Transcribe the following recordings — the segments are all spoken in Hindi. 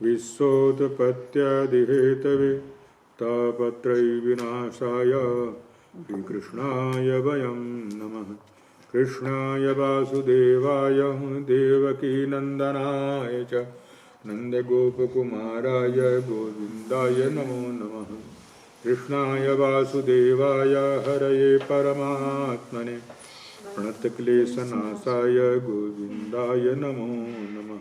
विश्वोत्पत्त्यादिहेतवे तापत्रयविनाशाय श्रीकृष्णाय वयं नमः। कृष्णाय वासुदेवाय देवकीनन्दनाय च नन्दगोपकुमाराय गोविन्दाय नमो नमः। कृष्णाय वासुदेवाय हरये परमात्मने प्रणतक्लेशनाशाय गोविन्दाय नमो नमः।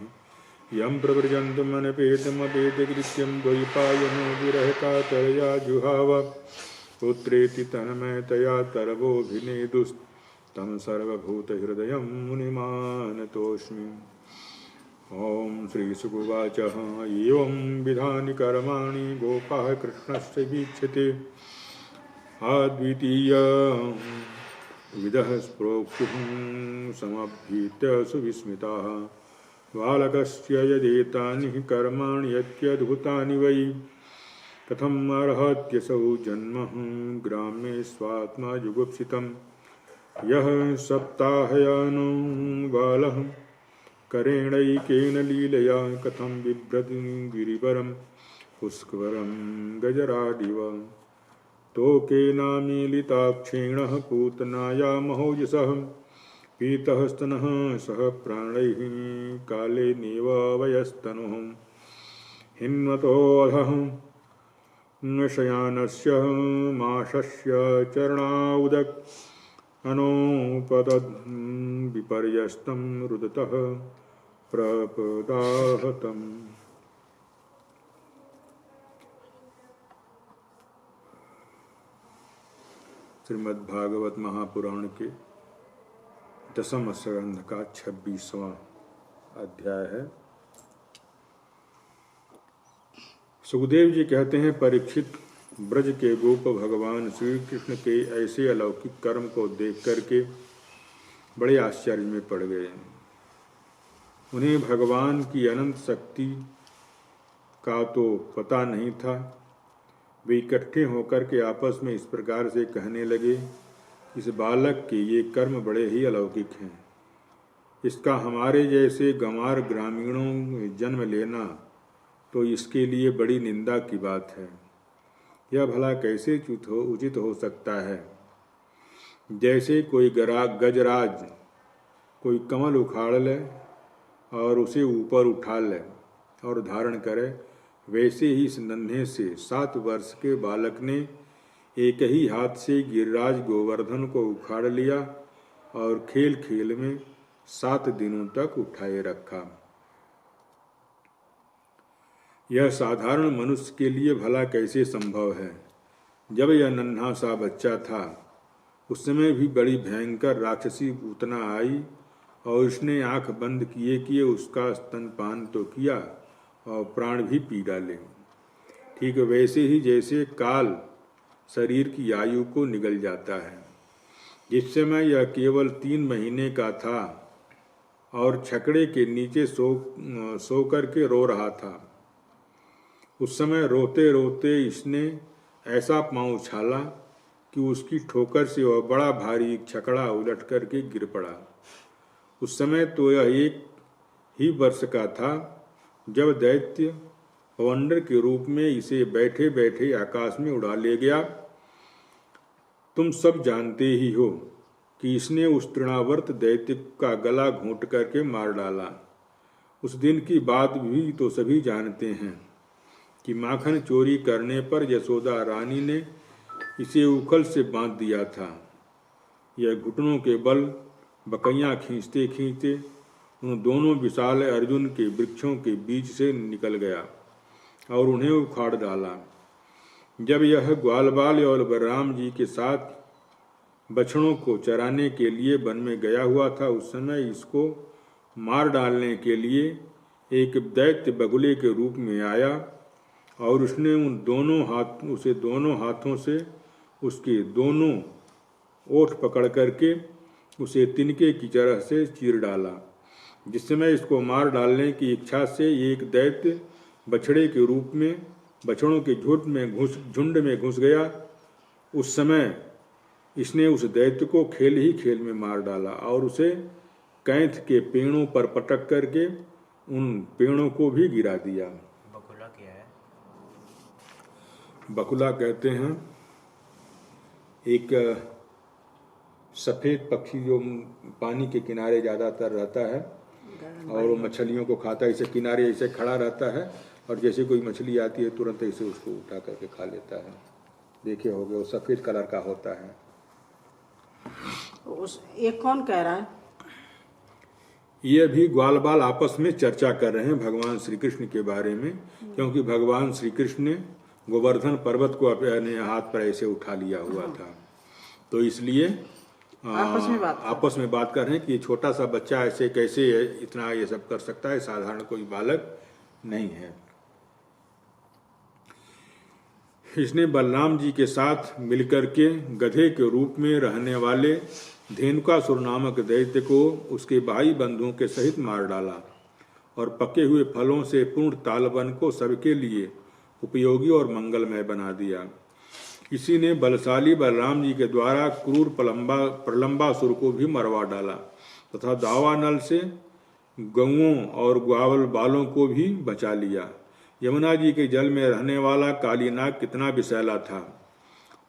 यं प्रव्रजन्तमनपेतमपेतकृत्यं द्वैपायनो विरहकातरया जुहाव पुत्रेति तन्मयतया तरवोऽभिनेदुस्तं सर्वभूतहृदयं मुनिमानतोऽस्मि। ॐ श्रीशुकुवाच एवं विधानि कर्माणि गोपाः कृष्णस्य वीक्षते अद्वितीय विदः प्रोक्तुं समभीत्य सुविस्मिताः। बालकस्य यदेतानि कर्माणि अत्यद्भुतानि वै कथम् अर्हत्यसौ जन्म ग्रामे स्वात्मा जुगुप्सितं। यः सप्ताहयानो बालः करेणैकेन लीलया कथं बिभ्रति गिरिवरं पुष्करं गजराडिव। तोकेनामीलिताक्षेण पूतनाया महोजसः पीतः स्तनः सह प्राणैः कालेनेव वयस्तनुः। हिन्वतोऽधः शयानस्य माशस्य चरणाउदक अनोपतद् विपर्यस्तं रुदतः प्रपदाहतम्। श्रीमद्भागवत महापुराण के 10वें स्कंध का 26वां अध्याय है। सुखदेव जी कहते हैं, परीक्षित, ब्रज के गोप भगवान श्री कृष्ण के ऐसे अलौकिक कर्म को देख करके बड़े आश्चर्य में पड़ गए। उन्हें भगवान की अनंत शक्ति का तो पता नहीं था। वे इकट्ठे होकर के आपस में इस प्रकार से कहने लगे, इस बालक के ये कर्म बड़े ही अलौकिक हैं। इसका हमारे जैसे गंवार ग्रामीणों में जन्म लेना तो इसके लिए बड़ी निंदा की बात है। यह भला कैसे उचित हो सकता है। जैसे कोई गजराज कोई कमल उखाड़ ले और उसे ऊपर उठा ले और धारण करे, वैसे ही इस नन्हे से 7 वर्ष के बालक ने एक ही हाथ से गिरिराज गोवर्धन को उखाड़ लिया और खेल खेल में 7 दिनों तक उठाए रखा। यह साधारण मनुष्य के लिए भला कैसे संभव है। जब यह नन्हा सा बच्चा था उस समय भी बड़ी भयंकर राक्षसी पूतना आई और उसने आंख बंद किए किए उसका स्तनपान तो किया और प्राण भी पी डाले। ठीक वैसे ही जैसे काल शरीर की आयु को निगल जाता है। जिस समय यह केवल 3 महीने का था और छकड़े के नीचे सो करके रो रहा था, उस समय रोते रोते इसने ऐसा पांव उछाला कि उसकी ठोकर से वह बड़ा भारी छकड़ा उलट करके गिर पड़ा। उस समय तो यह 1 ही वर्ष का था जब दैत्य पवंडर के रूप में इसे बैठे बैठे आकाश में उड़ा ले गया। तुम सब जानते ही हो कि इसने उस तृणावर्त दैत्य का गला घोंट करके मार डाला। उस दिन की बात भी तो सभी जानते हैं कि माखन चोरी करने पर यशोदा रानी ने इसे उखल से बांध दिया था। यह घुटनों के बल बकैयां खींचते खींचते उन दोनों विशाल अर्जुन के वृक्षों के बीच से निकल गया और उन्हें उखाड़ डाला। जब यह ग्वालबाल और बलराम जी के साथ बछड़ों को चराने के लिए वन में गया हुआ था, उस समय इसको मार डालने के लिए एक दैत्य बगुले के रूप में आया और उसने उसे दोनों हाथों से उसके दोनों ओठ पकड़ करके उसे तिनके की तरह से चीर डाला। जिस समय इसको मार डालने की इच्छा से एक दैत्य बछड़े के रूप में बछड़ों के झुंड में घुस गया, उस समय इसने उस दैत्य को खेल ही खेल में मार डाला और उसे कैंथ के पेड़ों पर पटक करके उन पेड़ों को भी गिरा दिया। क्या है? बकुला कहते हैं एक सफ़ेद पक्षी जो पानी के किनारे ज़्यादातर रहता है और वो मछलियों को खाता है, इसे किनारे ऐसे खड़ा रहता है और जैसे कोई मछली आती है तुरंत ऐसे उसको उठा करके खा लेता है। देखे होगे, वो सफ़ेद कलर का होता है। ये कौन कह रहा है? ये भी ग्वाल बाल आपस में चर्चा कर रहे हैं भगवान श्री कृष्ण के बारे में, क्योंकि भगवान श्री कृष्ण ने गोवर्धन पर्वत को अपने हाथ पर ऐसे उठा लिया हुआ था, तो इसलिए आपस में बात कर रहे हैं कि ये छोटा सा बच्चा ऐसे कैसे इतना ये सब कर सकता है, साधारण कोई बालक नहीं है। इसने बलराम जी के साथ मिलकर के गधे के रूप में रहने वाले धेनुकासुर नामक दैत्य को उसके भाई बंधुओं के सहित मार डाला और पके हुए फलों से पूर्ण तालवन को सबके लिए उपयोगी और मंगलमय बना दिया। इसी ने बलशाली बलराम जी के द्वारा क्रूर प्रलंबासुर को भी मरवा डाला तथा दावानल से गौओं और ग्वाल बालों को भी बचा लिया। यमुना जी के जल में रहने वाला कालीनाग कितना विषैला था,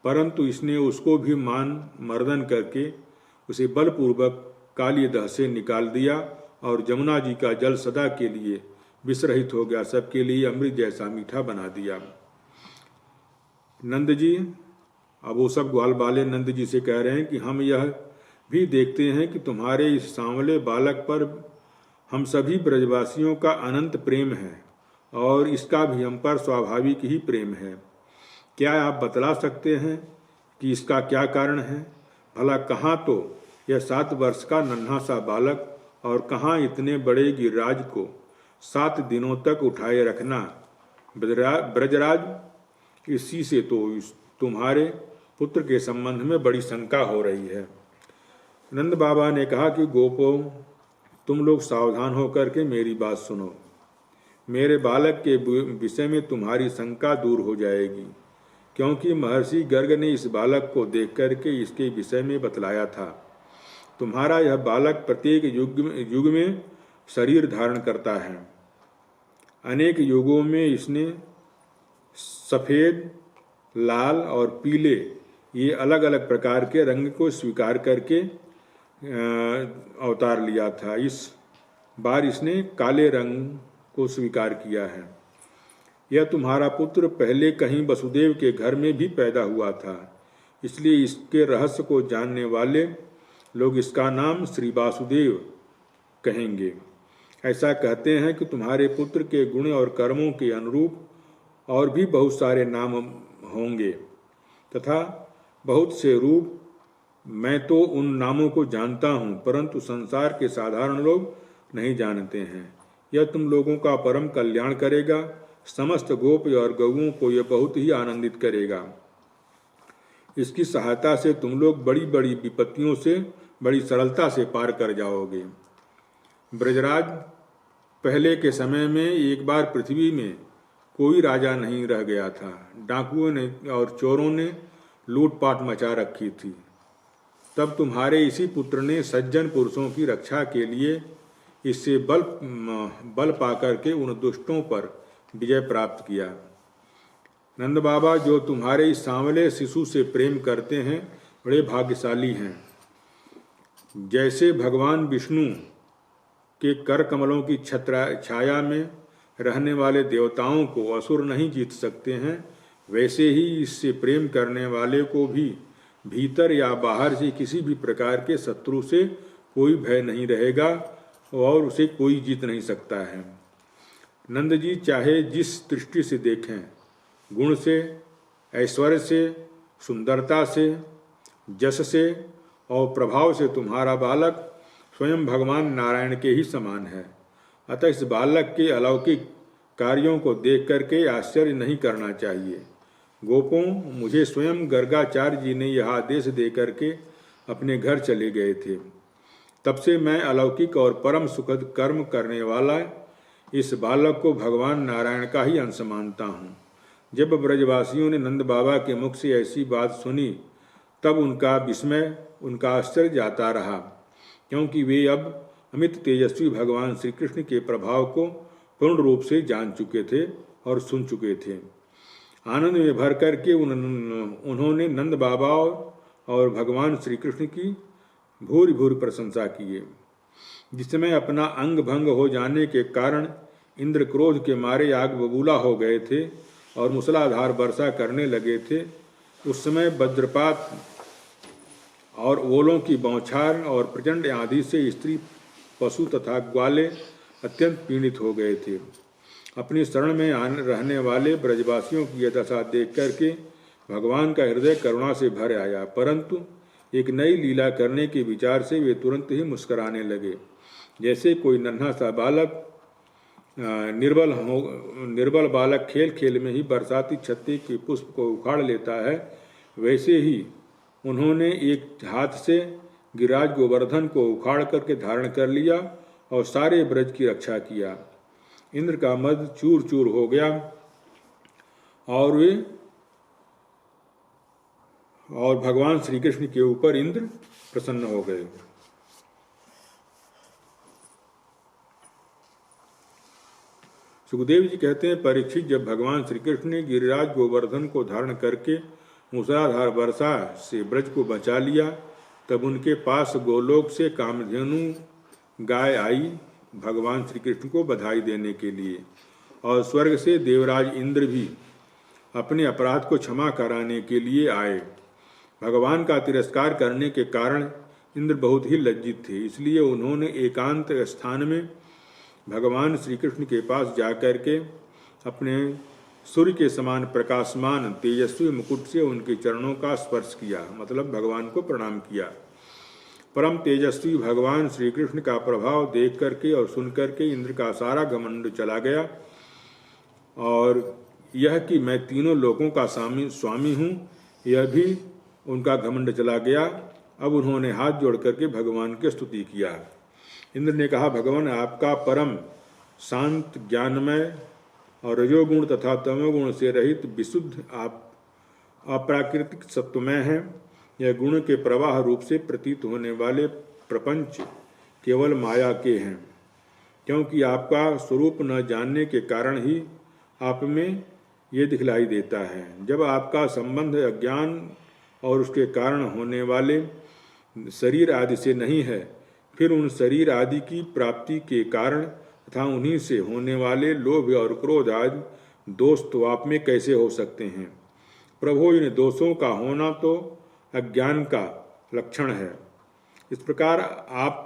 परंतु इसने उसको भी मर्दन करके उसे बलपूर्वक कालीदह से निकाल दिया और यमुना जी का जल सदा के लिए विषरहित हो गया, सबके लिए अमृत जैसा मीठा बना दिया। नंद जी, अब वो सब ग्वाल बाले नंद जी से कह रहे हैं कि हम यह भी देखते हैं कि तुम्हारे इस सांवले बालक पर हम सभी ब्रजवासियों का अनंत प्रेम है और इसका भी हम पर स्वाभाविक ही प्रेम है। क्या आप बतला सकते हैं कि इसका क्या कारण है? भला कहाँ तो यह 7 वर्ष का नन्हा सा बालक और कहाँ इतने बड़े गिरिराज को 7 दिनों तक उठाए रखना। ब्रजराज, इसी से तो तुम्हारे पुत्र के संबंध में बड़ी शंका हो रही है। नंद बाबा ने कहा कि गोपों, तुम लोग सावधान होकर के मेरी बात सुनो। मेरे बालक के विषय में तुम्हारी शंका दूर हो जाएगी, क्योंकि महर्षि गर्ग ने इस बालक को देख करके इसके विषय में बतलाया था। तुम्हारा यह बालक प्रत्येक युग में शरीर धारण करता है। अनेक युगों में इसने सफ़ेद, लाल और पीले ये अलग अलग प्रकार के रंग को स्वीकार करके अवतार लिया था। इस बार इसने काले रंग को स्वीकार किया है। यह तुम्हारा पुत्र पहले कहीं वसुदेव के घर में भी पैदा हुआ था, इसलिए इसके रहस्य को जानने वाले लोग इसका नाम श्री वासुदेव कहेंगे। ऐसा कहते हैं कि तुम्हारे पुत्र के गुण और कर्मों के अनुरूप और भी बहुत सारे नाम होंगे तथा बहुत से रूप। मैं तो उन नामों को जानता हूँ, परंतु संसार के साधारण लोग नहीं जानते हैं। यह तुम लोगों का परम कल्याण करेगा। समस्त गोप और गौओं को यह बहुत ही आनंदित करेगा। इसकी सहायता से तुम लोग बड़ी बड़ी विपत्तियों से बड़ी सरलता से पार कर जाओगे। ब्रजराज, पहले के समय में एक बार पृथ्वी में कोई राजा नहीं रह गया था। डाकुओं ने और चोरों ने लूटपाट मचा रखी थी। तब तुम्हारे इसी पुत्र ने सज्जन पुरुषों की रक्षा के लिए इससे बल पाकर के उन दुष्टों पर विजय प्राप्त किया। नंद बाबा, जो तुम्हारे इस सांवले शिशु से प्रेम करते हैं बड़े भाग्यशाली हैं। जैसे भगवान विष्णु के कर कमलों की छाया में रहने वाले देवताओं को असुर नहीं जीत सकते हैं, वैसे ही इससे प्रेम करने वाले को भी भीतर या बाहर से किसी भी प्रकार के शत्रु से कोई भय नहीं रहेगा और उसे कोई जीत नहीं सकता है। नंद जी, चाहे जिस दृष्टि से देखें, गुण से, ऐश्वर्य से, सुंदरता से, जस से और प्रभाव से तुम्हारा बालक स्वयं भगवान नारायण के ही समान है। अतः इस बालक के अलौकिक कार्यों को देख करके आश्चर्य नहीं करना चाहिए। गोपों, मुझे स्वयं गर्गाचार्य जी ने यह आदेश दे करके अपने घर चले गए थे। तब से मैं अलौकिक और परम सुखद कर्म करने वाला इस बालक को भगवान नारायण का ही अंश मानता हूँ। जब ब्रजवासियों ने नंद बाबा के मुख से ऐसी बात सुनी, तब उनका विस्मय, उनका आश्चर्य जाता रहा, क्योंकि वे अब अमित तेजस्वी भगवान श्री कृष्ण के प्रभाव को पूर्ण रूप से जान चुके थे और सुन चुके थे। आनंद में भर करके उन्होंने नंद बाबा और भगवान श्री कृष्ण की भूरी भूरी प्रशंसा किए। जिस समय अपना अंग भंग हो जाने के कारण इंद्र क्रोध के मारे आग बबूला हो गए थे और मूसलाधार वर्षा करने लगे थे, उस समय वज्रपात और ओलों की बौछार और प्रचंड आंधी से स्त्री, पशु तथा ग्वाले अत्यंत पीड़ित हो गए थे। अपनी शरण में रहने वाले ब्रजवासियों की यह दशा देख करके भगवान का हृदय करुणा से भर आया, परंतु एक नई लीला करने के विचार से वे तुरंत ही मुस्कुराने लगे। जैसे कोई नन्हा सा बालक निर्बल बालक खेल खेल में ही बरसाती छत्ती के पुष्प को उखाड़ लेता है, वैसे ही उन्होंने एक हाथ से गिरिराज गोवर्धन को उखाड़ करके धारण कर लिया और सारे ब्रज की रक्षा किया। इंद्र का मद चूर चूर हो गया और भगवान श्री कृष्ण के ऊपर इंद्र प्रसन्न हो गए। सुखदेव जी कहते हैं, परीक्षित, जब भगवान श्री कृष्ण ने गिरिराज गोवर्धन को धारण करके मूसलाधार वर्षा से ब्रज को बचा लिया, तब उनके पास गोलोक से कामधेनु गाय आई भगवान श्री कृष्ण को बधाई देने के लिए, और स्वर्ग से देवराज इंद्र भी अपने अपराध को क्षमा कराने के लिए आए। भगवान का तिरस्कार करने के कारण इंद्र बहुत ही लज्जित थे, इसलिए उन्होंने एकांत स्थान में भगवान श्री कृष्ण के पास जाकर के अपने सूर्य के समान प्रकाशमान तेजस्वी मुकुट से उनके चरणों का स्पर्श किया, मतलब भगवान को प्रणाम किया। परम तेजस्वी भगवान श्री कृष्ण का प्रभाव देख करके और सुन करके इंद्र का सारा घमंड चला गया, और यह कि मैं तीनों लोकों का स्वामी हूँ, यह भी उनका घमंड चला गया। अब उन्होंने हाथ जोड़ करके भगवान की स्तुति किया। इंद्र ने कहा, भगवान, आपका परम शांत, ज्ञानमय और रजोगुण तथा तमोगुण से रहित विशुद्ध अप्राकृतिक सत्वमय है। यह गुण के प्रवाह रूप से प्रतीत होने वाले प्रपंच केवल माया के हैं, क्योंकि आपका स्वरूप न जानने के कारण ही आप में ये दिखलाई देता है। जब आपका संबंध अज्ञान और उसके कारण होने वाले शरीर आदि से नहीं है, फिर उन शरीर आदि की प्राप्ति के कारण तथा उन्हीं से होने वाले लोभ और क्रोध आदि दोष तो आप में कैसे हो सकते हैं? प्रभु, इन दोषों का होना तो अज्ञान का लक्षण है। इस प्रकार आप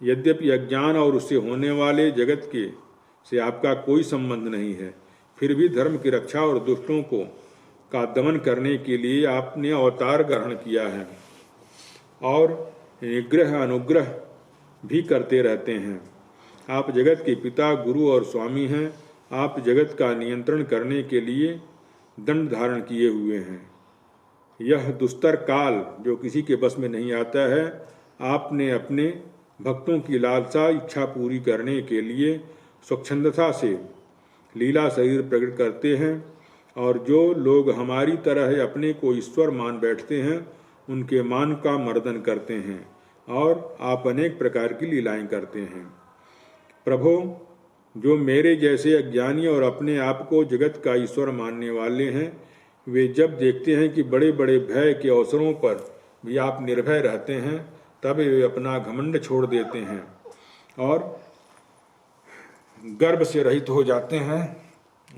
यद्यपि अज्ञान और उससे होने वाले जगत के से आपका कोई संबंध नहीं है, फिर भी धर्म की रक्षा और दुष्टों का दमन करने के लिए आपने अवतार ग्रहण किया है और निग्रह अनुग्रह भी करते रहते हैं। आप जगत के पिता, गुरु और स्वामी हैं। आप जगत का नियंत्रण करने के लिए दंड धारण किए हुए हैं। यह दुस्तर काल जो किसी के बस में नहीं आता है, आपने अपने भक्तों की लालसा इच्छा पूरी करने के लिए स्वच्छंदता से लीला शरीर प्रकट करते हैं, और जो लोग हमारी तरह अपने को ईश्वर मान बैठते हैं, उनके मान का मर्दन करते हैं, और आप अनेक प्रकार की लीलाएं करते हैं। प्रभो, जो मेरे जैसे अज्ञानी और अपने आप को जगत का ईश्वर मानने वाले हैं, वे जब देखते हैं कि बड़े बड़े भय के अवसरों पर भी आप निर्भय रहते हैं, तब वे अपना घमंड छोड़ देते हैं और गर्व से रहित हो जाते हैं,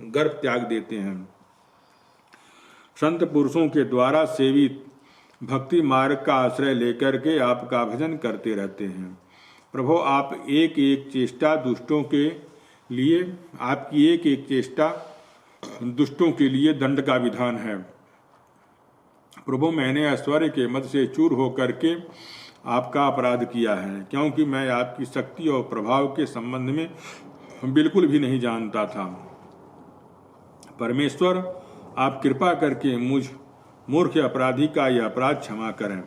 गर्व त्याग देते हैं। संत पुरुषों के द्वारा सेवित भक्ति मार्ग का आश्रय लेकर के आपका भजन करते रहते हैं। प्रभो, आप एक एक चेष्टा दुष्टों के लिए, आपकी एक एक चेष्टा दुष्टों के लिए दंड का विधान है। प्रभु, मैंने ऐश्वर्य के मद से चूर होकर के आपका अपराध किया है, क्योंकि मैं आपकी शक्ति और प्रभाव के संबंध में बिल्कुल भी नहीं जानता था। परमेश्वर, आप कृपा करके मुझ मूर्ख अपराधी का यह अपराध क्षमा करें।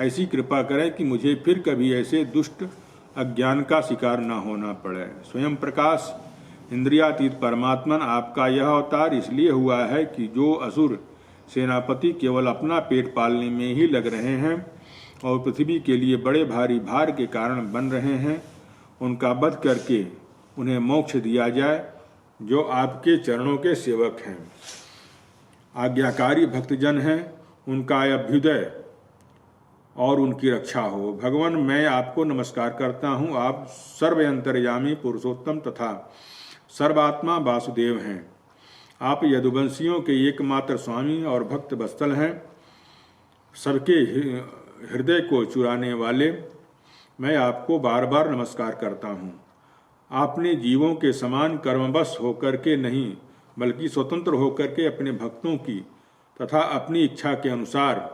ऐसी कृपा करें कि मुझे फिर कभी ऐसे दुष्ट अज्ञान का शिकार न होना पड़े। स्वयं प्रकाश इंद्रियातीत परमात्मन, आपका यह अवतार इसलिए हुआ है कि जो असुर सेनापति केवल अपना पेट पालने में ही लग रहे हैं और पृथ्वी के लिए बड़े भारी भार के कारण बन रहे हैं, उनका वध करके उन्हें मोक्ष दिया जाए जो आपके चरणों के सेवक हैं, आज्ञाकारी भक्तजन हैं, उनका अभ्युदय और उनकी रक्षा हो। भगवान, मैं आपको नमस्कार करता हूँ। आप सर्वअंतर्यामी पुरुषोत्तम तथा सर्वात्मा वासुदेव हैं। आप यदुवंशियों के एकमात्र स्वामी और भक्त वत्सल हैं, सबके हृदय को चुराने वाले। मैं आपको बार बार नमस्कार करता हूँ। आपने जीवों के समान कर्मवश होकर के नहीं, बल्कि स्वतंत्र होकर के अपने भक्तों की तथा अपनी इच्छा के अनुसार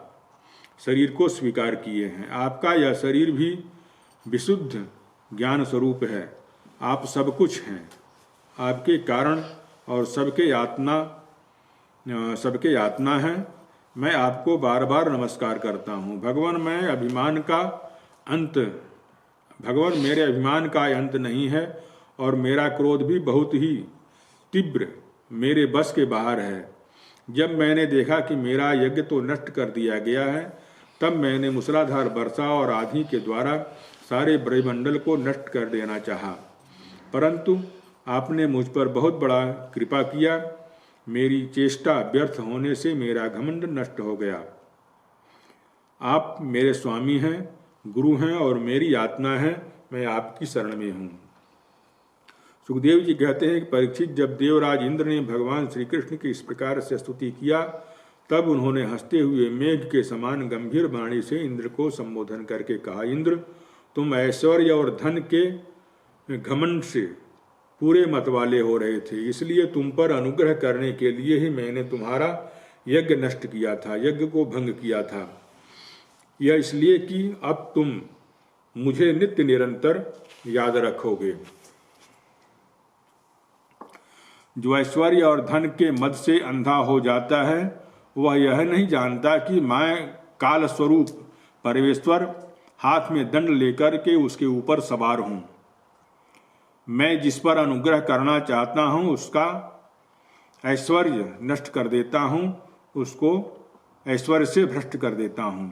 शरीर को स्वीकार किए हैं। आपका यह शरीर भी विशुद्ध ज्ञान स्वरूप है। आप सब कुछ हैं। आपके कारण और सबके आत्मा हैं। मैं आपको बार बार नमस्कार करता हूँ। भगवान, मेरे अभिमान का अंत नहीं है और मेरा क्रोध भी बहुत ही तीव्र मेरे बस के बाहर है। जब मैंने देखा कि मेरा यज्ञ तो नष्ट कर दिया गया है, तब मैंने मूसलाधार वर्षा और आंधी के द्वारा सारे ब्रह्मंडल को नष्ट कर देना चाहा, परंतु आपने मुझ पर बहुत बड़ा कृपा किया। मेरी चेष्टा व्यर्थ होने से मेरा घमंड नष्ट हो गया। आप मेरे स्वामी हैं, गुरु हैं और मेरी आत्मा है। मैं आपकी शरण में हूँ। सुखदेव जी कहते हैं कि परीक्षित, जब देवराज इंद्र ने भगवान श्री कृष्ण की इस प्रकार से स्तुति किया, तब उन्होंने हंसते हुए मेघ के समान गंभीर वाणी से इंद्र को संबोधन करके कहा, इंद्र, तुम ऐश्वर्य और धन के घमंड से पूरे मत वाले हो रहे थे, इसलिए तुम पर अनुग्रह करने के लिए ही मैंने तुम्हारा यज्ञ नष्ट किया था, यज्ञ को भंग किया था। यह इसलिए कि अब तुम मुझे नित्य निरंतर याद रखोगे। जो ऐश्वर्य और धन के मद से अंधा हो जाता है, वह यह नहीं जानता कि मैं काल स्वरूप परमेश्वर हाथ में दंड लेकर के उसके ऊपर सवार हूँ। मैं जिस पर अनुग्रह करना चाहता हूँ उसका ऐश्वर्य नष्ट कर देता हूँ, उसको ऐश्वर्य से भ्रष्ट कर देता हूँ,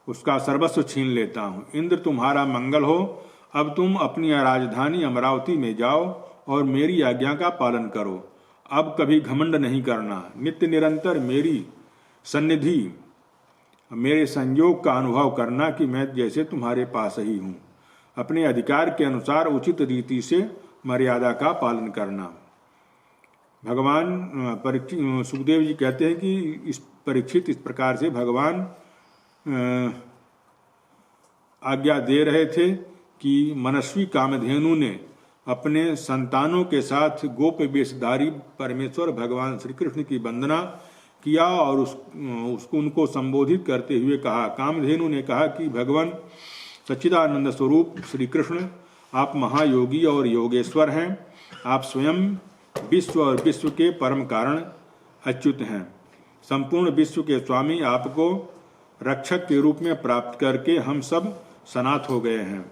उसका सर्वस्व छीन लेता हूँ। इंद्र, तुम्हारा मंगल हो। अब तुम अपनी राजधानी अमरावती में जाओ और मेरी आज्ञा का पालन करो। अब कभी घमंड नहीं करना। नित्य निरंतर मेरी सन्निधि, मेरे संयोग का अनुभव करना कि मैं जैसे तुम्हारे पास ही हूँ। अपने अधिकार के अनुसार उचित रीति से मर्यादा का पालन करना। भगवान सुखदेव जी कहते हैं कि इस प्रकार से भगवान आज्ञा दे रहे थे कि मनस्वी कामधेनु ने अपने संतानों के साथ गोप वेशधारी परमेश्वर भगवान श्री कृष्ण की वंदना किया और उनको संबोधित करते हुए कहा। कामधेनु ने कहा कि भगवान सच्चिदानंद स्वरूप श्री कृष्ण, आप महायोगी और योगेश्वर हैं। आप स्वयं विश्व और विश्व के परम कारण अच्युत हैं। संपूर्ण विश्व के स्वामी आपको रक्षक के रूप में प्राप्त करके हम सब सनाथ हो गए हैं।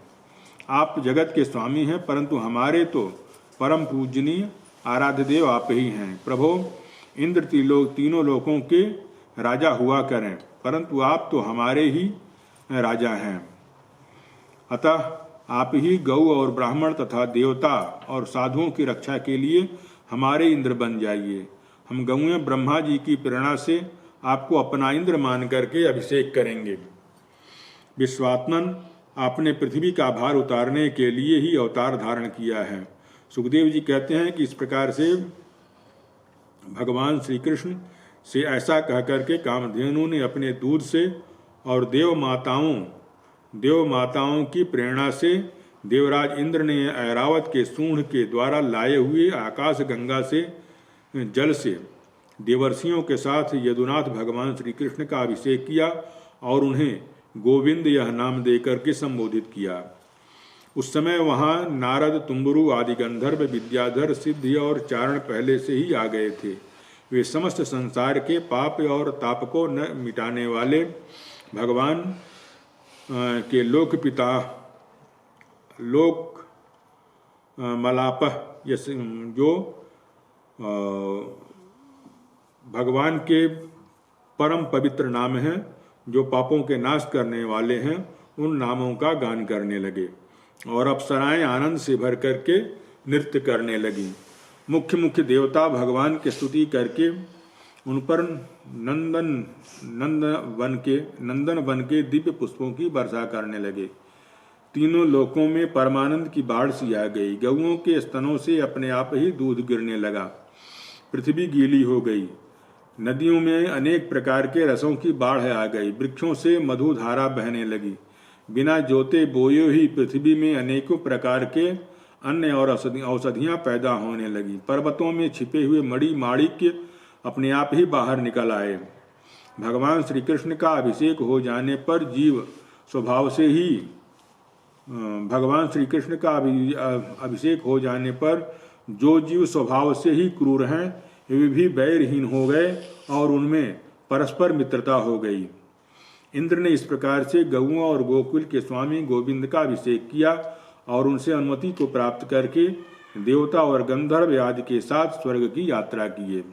आप जगत के स्वामी हैं, परंतु हमारे तो परम पूजनीय आराध्य देव आप ही हैं। प्रभो, इंद्र तीनों लोकों के राजा हुआ करें, परंतु आप तो हमारे ही राजा हैं। अतः आप ही गौ और ब्राह्मण तथा देवता और साधुओं की रक्षा के लिए हमारे इंद्र बन जाइए। हम गौएं ब्रह्मा जी की प्रेरणा से आपको अपना इंद्र मान करके अभिषेक करेंगे। विश्वात्मन, आपने पृथ्वी का भार उतारने के लिए ही अवतार धारण किया है। सुखदेव जी कहते हैं कि इस प्रकार से भगवान श्री कृष्ण से ऐसा कह करके कामधेनु ने अपने दूध से और देव माताओं की प्रेरणा से देवराज इंद्र ने ऐरावत के सूंड के द्वारा लाए हुए आकाश गंगा से जल से देवर्षियों के साथ यदुनाथ भगवान श्री कृष्ण का अभिषेक किया और उन्हें गोविंद यह नाम देकर के संबोधित किया। उस समय वहाँ नारद, तुम्बरु आदि गंधर्व, विद्याधर, सिद्धि और चारण पहले से ही आ गए थे। वे समस्त संसार के पाप और ताप को न मिटाने वाले भगवान के लोक पिता लोक मलापह जो भगवान के परम पवित्र नाम हैं, जो पापों के नाश करने वाले हैं, उन नामों का गान करने लगे और अप्सराएं आनंद से भर करके नृत्य करने लगी। मुख्य मुख्य देवता भगवान की स्तुति करके उन पर नंदन बन के दिव्य पुष्पों की वर्षा करने लगे। तीनों लोकों में परमानंद की बाढ़ सी आ गई। गऊओं के स्तनों से अपने आप ही दूध गिरने लगा। पृथ्वी गीली हो गई। नदियों में अनेक प्रकार के रसों की बाढ़ आ गई। वृक्षों से मधुधारा बहने लगी। बिना जोते बोए ही पृथ्वी में अनेकों प्रकार के अन्न और औषधियां पैदा होने लगी। पर्वतों में छिपे हुए मणि माणिक्य अपने आप ही बाहर निकल आए। भगवान श्री कृष्ण का अभिषेक हो जाने पर जीव स्वभाव से ही भगवान श्री कृष्ण का अभिषेक हो जाने पर जो जीव स्वभाव से ही क्रूर हैं वे भी वैरहीन हो गए और उनमें परस्पर मित्रता हो गई। इंद्र ने इस प्रकार से गौओं और गोकुल के स्वामी गोविंद का अभिषेक किया और उनसे अनुमति को प्राप्त करके देवता और गंधर्व आदि के साथ स्वर्ग की यात्रा किए।